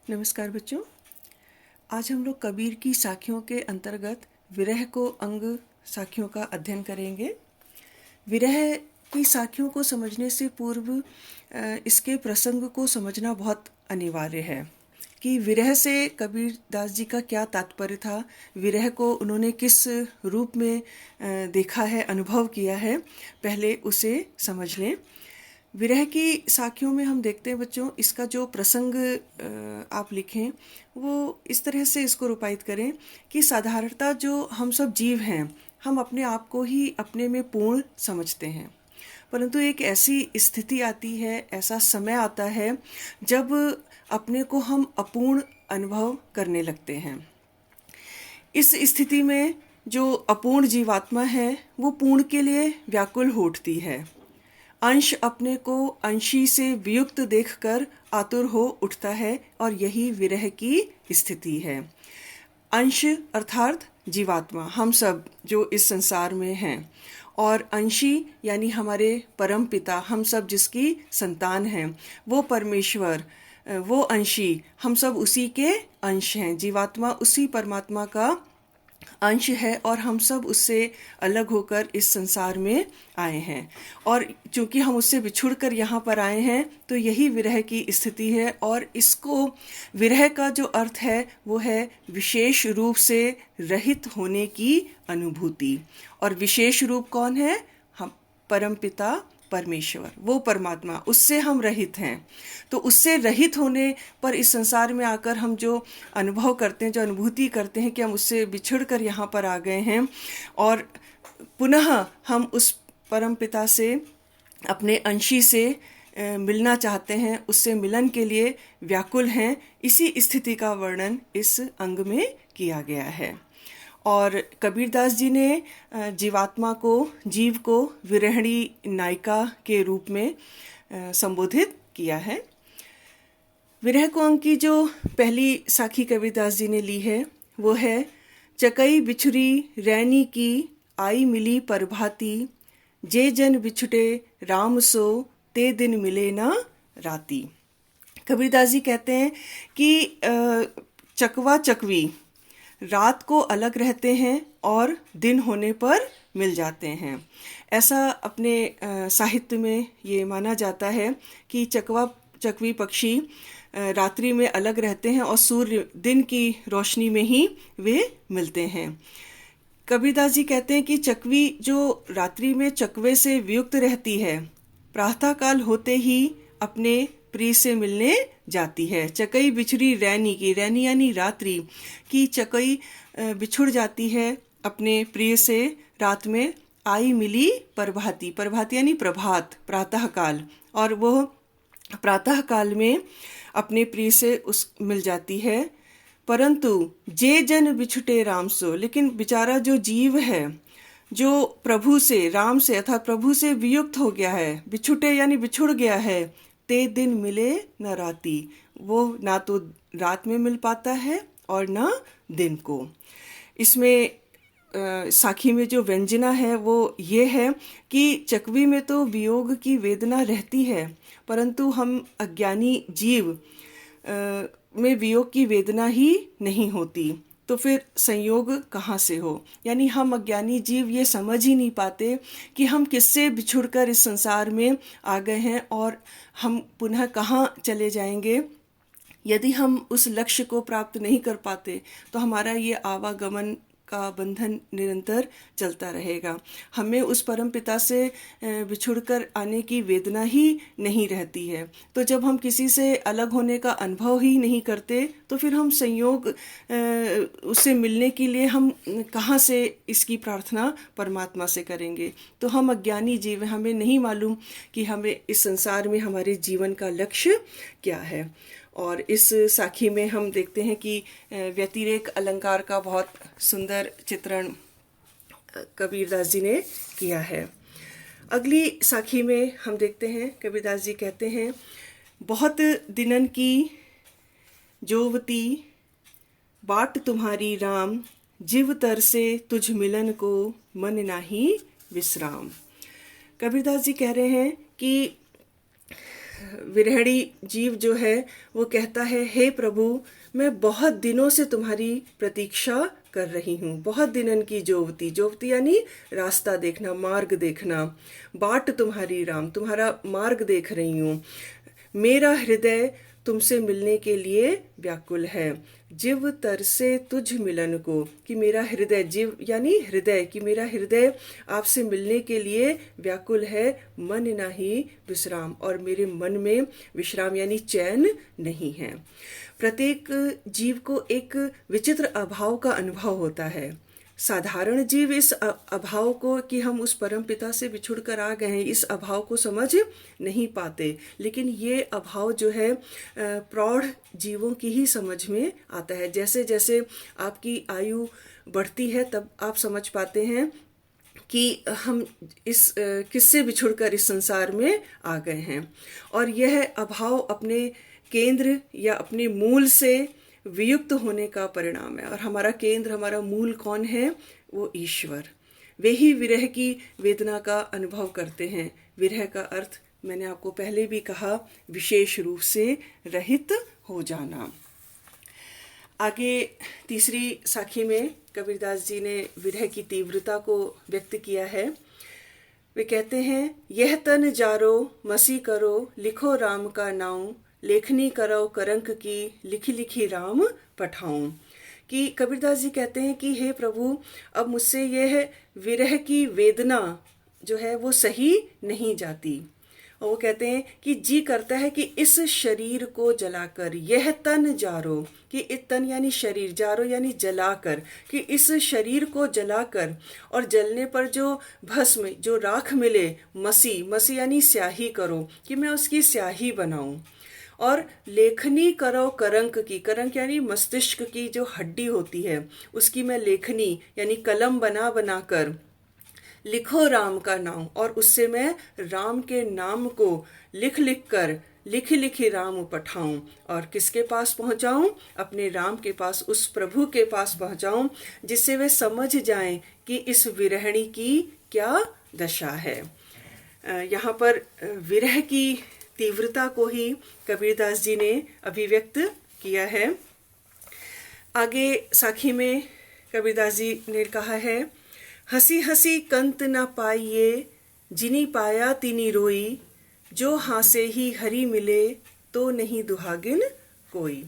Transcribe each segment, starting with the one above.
नमस्कार बच्चों। आज हम लोग कबीर की साखियों के अंतर्गत विरह को अंग साखियों का अध्ययन करेंगे। विरह की साखियों को समझने से पूर्व इसके प्रसंग को समझना बहुत अनिवार्य है कि विरह से कबीर दास जी का क्या तात्पर्य था, विरह को उन्होंने किस रूप में देखा है, अनुभव किया है, पहले उसे समझ लें। विरह की साखियों में हम देखते हैं बच्चों, इसका जो प्रसंग आप लिखें वो इस तरह से इसको रूपायित करें कि साधारणतः जो हम सब जीव हैं, हम अपने आप को ही अपने में पूर्ण समझते हैं, परंतु एक ऐसी स्थिति आती है, ऐसा समय आता है जब अपने को हम अपूर्ण अनुभव करने लगते हैं। इस स्थिति में जो अपूर्ण जीवात्मा है वो पूर्ण के लिए व्याकुल हो उठती है। अंश अपने को अंशी से वियुक्त देखकर आतुर हो उठता है और यही विरह की स्थिति है। अंश अर्थात जीवात्मा, हम सब जो इस संसार में हैं, और अंशी यानी हमारे परम पिता, हम सब जिसकी संतान हैं, वो परमेश्वर, वो अंशी, हम सब उसी के अंश हैं। जीवात्मा उसी परमात्मा का अंश है और हम सब उससे अलग होकर इस संसार में आए हैं, और चूंकि हम उससे बिछुड़ कर यहाँ पर आए हैं तो यही विरह की स्थिति है। और इसको, विरह का जो अर्थ है वो है विशेष रूप से रहित होने की अनुभूति। और विशेष रूप कौन है? हम परमपिता परमेश्वर, वो परमात्मा, उससे हम रहित हैं। तो उससे रहित होने पर इस संसार में आकर हम जो अनुभव करते हैं, जो अनुभूति करते हैं कि हम उससे बिछड़ कर यहाँ पर आ गए हैं और पुनः हम उस परम पिता से, अपने अंशी से मिलना चाहते हैं, उससे मिलन के लिए व्याकुल हैं, इसी स्थिति का वर्णन इस अंग में किया गया है। और कबीरदास जी ने जीवात्मा को, जीव को विरहिणी नायिका के रूप में संबोधित किया है। विरह को अंग की जो पहली साखी कबीरदास जी ने ली है वो है, चकई बिछुरी रैनी की आई मिली परभाती, जे जन बिछुटे राम सो ते दिन मिले ना राती। कबीरदास जी कहते हैं कि चकवा चकवी रात को अलग रहते हैं और दिन होने पर मिल जाते हैं। ऐसा अपने साहित्य में ये माना जाता है कि चकवा चकवी पक्षी रात्रि में अलग रहते हैं और सूर्य दिन की रोशनी में ही वे मिलते हैं। कबीरदास जी कहते हैं कि चकवी जो रात्रि में चकवे से वियुक्त रहती है, प्रातःकाल होते ही अपने प्रिय से मिलने जाती है। चकई बिछुरी रैनी की, रैनी यानी रात्रि की, चकई बिछुड़ जाती है अपने प्रिय से रात में। आई मिली प्रभाती, प्रभाती यानी प्रभात, प्रातःकाल, और वो प्रातःकाल में अपने प्रिय से उस मिल जाती है। परंतु जे जन बिछुटे राम सो, लेकिन बेचारा जो जीव है, जो प्रभु से, राम से अर्थात प्रभु से वियुक्त हो गया है, बिछुटे यानी बिछुड़ गया है, ते दिन मिले न राती, वो ना तो रात में मिल पाता है और ना दिन को। इसमें साखी में जो व्यंजना है वो ये है कि चकवी में तो वियोग की वेदना रहती है, परंतु हम अज्ञानी जीव में वियोग की वेदना ही नहीं होती, तो फिर संयोग कहाँ से हो? यानी हम अज्ञानी जीव ये समझ ही नहीं पाते कि हम किससे बिछुड़कर इस संसार में आ गए हैं और हम पुनः कहाँ चले जाएंगे। यदि हम उस लक्ष्य को प्राप्त नहीं कर पाते तो हमारा ये आवागमन का बंधन निरंतर चलता रहेगा। हमें उस परम पिता से बिछुड़कर आने की वेदना ही नहीं रहती है। तो जब हम किसी से अलग होने का अनुभव ही नहीं करते तो फिर हम संयोग उससे मिलने के लिए हम कहाँ से इसकी प्रार्थना परमात्मा से करेंगे? तो हम अज्ञानी जीव हैं, हमें नहीं मालूम कि हमें इस संसार में हमारे जीवन का लक्ष्य क्या है। और इस साखी में हम देखते हैं कि व्यतिरेक अलंकार का बहुत सुंदर चित्रण कबीरदास जी ने किया है। अगली साखी में हम देखते हैं कबीरदास जी कहते हैं, बहुत दिनन की जोवती बाट तुम्हारी राम, जिव तर से तुझ मिलन को मन नाही विश्राम। कबीरदास जी कह रहे हैं कि विरहणी जीव जो है वो कहता है, हे प्रभु, मैं बहुत दिनों से तुम्हारी प्रतीक्षा कर रही हूँ। बहुत दिनन की जोवती, जोवती यानी रास्ता देखना, मार्ग देखना, बाट तुम्हारी राम, तुम्हारा मार्ग देख रही हूँ। मेरा हृदय तुमसे मिलने के लिए व्याकुल है, जिव तरसे तुझ मिलन को, कि मेरा हृदय, जीव यानी हृदय, कि मेरा हृदय आपसे मिलने के लिए व्याकुल है। मन नहीं विश्राम, और मेरे मन में विश्राम यानी चैन नहीं है। प्रत्येक जीव को एक विचित्र अभाव का अनुभव होता है। साधारण जीव इस अभाव को, कि हम उस परम पिता से बिछुड़ कर आ गए हैं, इस अभाव को समझ नहीं पाते। लेकिन ये अभाव जो है प्रौढ़ जीवों की ही समझ में आता है। जैसे जैसे आपकी आयु बढ़ती है तब आप समझ पाते हैं कि हम इस किससे बिछुड़कर इस संसार में आ गए हैं। और यह अभाव अपने केंद्र या अपने मूल से वियुक्त होने का परिणाम है। और हमारा केंद्र, हमारा मूल कौन है? वो ईश्वर। वे ही विरह की वेदना का अनुभव करते हैं। विरह का अर्थ मैंने आपको पहले भी कहा, विशेष रूप से रहित हो जाना। आगे तीसरी साखी में कबीरदास जी ने विरह की तीव्रता को व्यक्त किया है। वे कहते हैं, यह तन जारो मसी करो, लिखो राम का नाम, लेखनी करो करंक की, लिखी लिखी राम पठाऊं। कि कबीरदास जी कहते हैं कि हे प्रभु, अब मुझसे यह विरह की वेदना जो है वो सही नहीं जाती। और वो कहते हैं कि जी करता है कि इस शरीर को जलाकर, यह तन जारो, कि इस तन यानी शरीर, जारो यानी जलाकर, कि इस शरीर को जलाकर और जलने पर जो भस्म, जो राख मिले, मसी, मसी यानी स्याही करो, कि मैं उसकी स्याही बनाऊं। और लेखनी करो करंक की, करंक यानी मस्तिष्क की जो हड्डी होती है, उसकी मैं लेखनी यानी कलम बना बना कर लिखो राम का नाम, और उससे मैं राम के नाम को लिख लिख कर, लिखी लिखी राम पठाऊं। और किसके पास पहुंचाऊं? अपने राम के पास, उस प्रभु के पास पहुंचाऊं, जिससे वे समझ जाएं कि इस विरहणी की क्या दशा है। यहाँ पर विरह की तीव्रता को ही कबीरदास जी ने अभिव्यक्त किया है। आगे साखी में कबीरदास जी ने कहा है, हंसी हंसी कंत न पाइये, जिनी पाया तिनी रोई, जो हासे ही हरि मिले, तो नहीं दुहागिन कोई।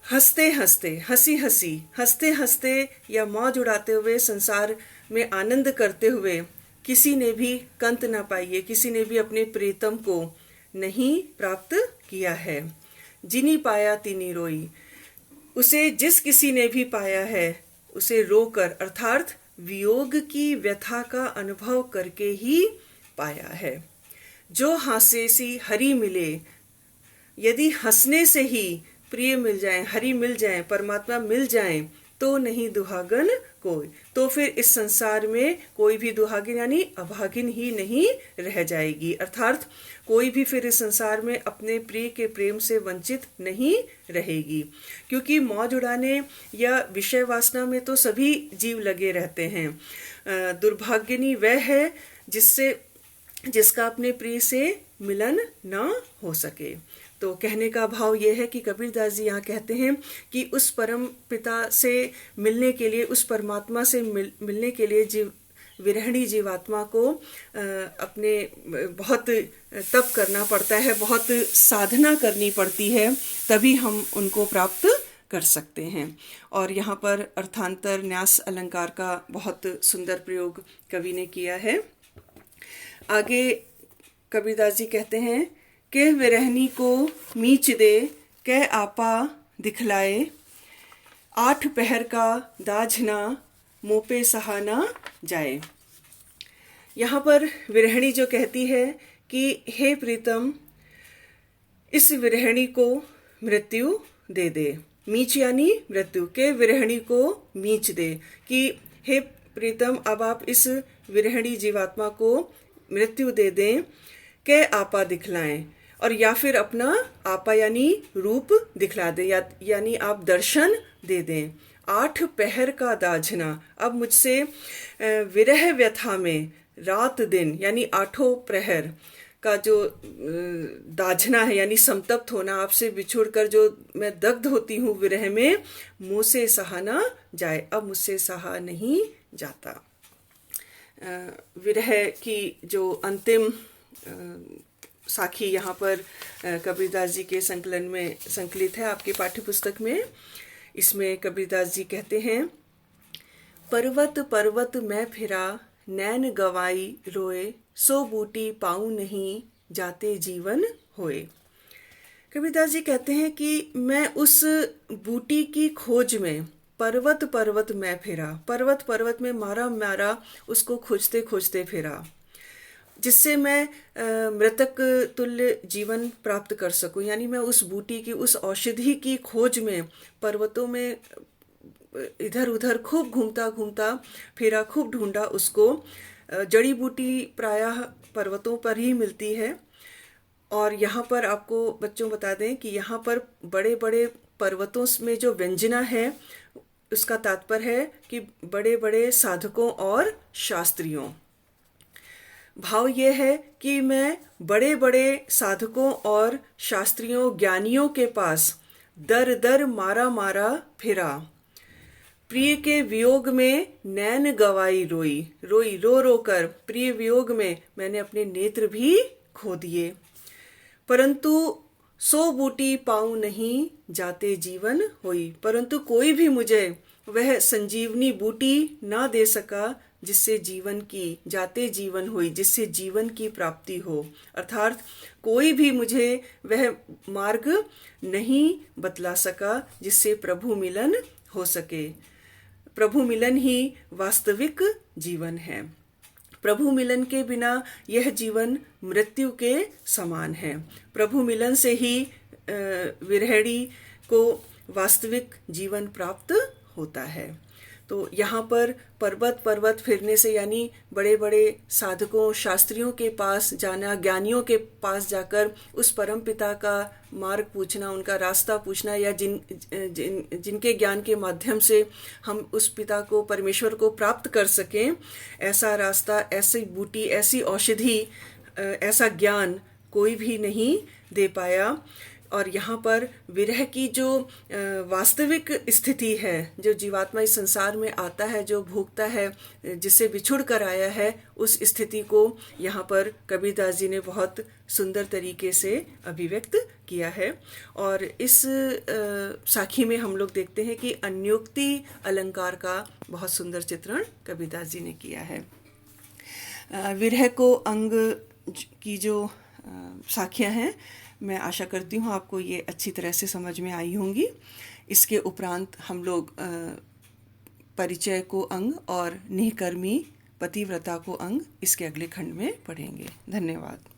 हंसते हंसते, हंसी हंसी, हंसते हंसते या मौज उड़ाते हुए, संसार में आनंद करते हुए किसी ने भी कंत ना पाइए, किसी ने भी अपने प्रीतम को नहीं प्राप्त किया है। जिनी पाया तिनी रोई, उसे जिस किसी ने भी पाया है उसे रोकर, अर्थात वियोग की व्यथा का अनुभव करके ही पाया है। जो हासे सी हरि मिले, यदि हंसने से ही प्रिय मिल जाए, हरि मिल जाए, परमात्मा मिल जाए, तो नहीं दुहागन कोई। तो फिर इस संसार में कोई भी दुहागिन यानी अभागिन ही नहीं रह जाएगी। अर्थात कोई भी फिर इस संसार में अपने प्रिय के प्रेम से वंचित नहीं रहेगी। क्योंकि मौज उड़ाने या विषय वासना में तो सभी जीव लगे रहते हैं। दुर्भाग्यनी वह है जिसका अपने प्रिय से मिलन ना हो सके। तो कहने का भाव यह है कि कबीरदास जी यहाँ कहते हैं कि उस परम पिता से मिलने के लिए, उस परमात्मा से मिलने के लिए विरहणी जीवात्मा को अपने बहुत तप करना पड़ता है, बहुत साधना करनी पड़ती है, तभी हम उनको प्राप्त कर सकते हैं। और यहाँ पर अर्थांतर न्यास अलंकार का बहुत सुंदर प्रयोग कवि ने किया है। आगे कबीरदास जी कहते हैं, के विरहनी को मीच दे, कै आपा दिखलाए, 8 पहर का दाझना, मोपे सहाना जाए। यहाँ पर विरहणी जो कहती है कि हे प्रीतम, इस विरहणी को मृत्यु दे दे। मीच यानी मृत्यु, के विरहणी को मीच दे, कि हे प्रीतम, अब आप इस विरहणी जीवात्मा को मृत्यु दे दें, के आपा दिखलाएं, और या फिर अपना आपा यानी रूप दिखला दें, यानी आप दर्शन दे दें। 8 पहर का दाझना, अब मुझसे विरह व्यथा में रात दिन यानी 8 प्रहर का जो दाझना है यानी संतप्त होना, आपसे बिछुड़कर जो मैं दग्ध होती हूँ विरह में, मुँह से सहा ना जाए, अब मुझसे सहा नहीं जाता। विरह की जो अंतिम साखी यहाँ पर कबीरदास जी के संकलन में संकलित है आपके पाठ्य पुस्तक में। इसमें कबीरदास जी कहते हैं, पर्वत पर्वत मैं फिरा, नैन गवाई रोए, सो बूटी पाऊँ नहीं, जाते जीवन होए। कबीरदास जी कहते हैं कि मैं उस बूटी की खोज में पर्वत पर्वत मैं फिरा, पर्वत पर्वत में मारा मारा उसको खोजते खोजते फिरा, जिससे मैं मृतक तुल्य जीवन प्राप्त कर सकूं। यानी मैं उस बूटी की, उस औषधि की खोज में पर्वतों में इधर उधर खूब घूमता घूमता फिरा, खूब ढूंढा उसको। जड़ी बूटी प्रायः पर्वतों पर ही मिलती है। और यहाँ पर आपको बच्चों बता दें कि यहाँ पर बड़े बड़े पर्वतों में जो व्यंजना है, उसका तात्पर्य है कि बड़े बड़े साधकों और शास्त्रियों। भाव ये है कि मैं बड़े बड़े साधकों और शास्त्रियों ज्ञानियों के पास दर दर मारा मारा फिरा, प्रिय के वियोग में नैन गवाई रोई, रोई रो रो कर प्रिय वियोग में मैंने अपने नेत्र भी खो दिए, परंतु सो बूटी पाऊं नहीं, जाते जीवन होई, परंतु कोई भी मुझे वह संजीवनी बूटी ना दे सका जिससे जीवन की, जाते जीवन हुई, जिससे जीवन की प्राप्ति हो। अर्थात कोई भी मुझे वह मार्ग नहीं बतला सका जिससे प्रभु मिलन हो सके। प्रभु मिलन ही वास्तविक जीवन है। प्रभु मिलन के बिना यह जीवन मृत्यु के समान है। प्रभु मिलन से ही विरहणी को वास्तविक जीवन प्राप्त होता है। तो यहाँ पर पर्वत पर्वत फिरने से यानी बड़े बड़े साधकों शास्त्रियों के पास जाना, ज्ञानियों के पास जाकर उस परम पिता का मार्ग पूछना, उनका रास्ता पूछना, या जिनके ज्ञान के माध्यम से हम उस पिता को, परमेश्वर को प्राप्त कर सकें, ऐसा रास्ता, ऐसी बूटी, ऐसी औषधि, ऐसा ज्ञान कोई भी नहीं दे पाया। और यहाँ पर विरह की जो वास्तविक स्थिति है, जो जीवात्मा इस संसार में आता है, जो भोगता है, जिससे बिछुड़ कर आया है, उस स्थिति को यहाँ पर कबीरदास जी ने बहुत सुंदर तरीके से अभिव्यक्त किया है। और इस साखी में हम लोग देखते हैं कि अन्योक्ति अलंकार का बहुत सुंदर चित्रण कबीरदास जी ने किया है। विरह को अंग की जो साखियाँ हैं, मैं आशा करती हूँ आपको ये अच्छी तरह से समझ में आई होंगी। इसके उपरांत हम लोग परिचय को अंग और निःकर्मी पतिव्रता को अंग इसके अगले खंड में पढ़ेंगे। धन्यवाद।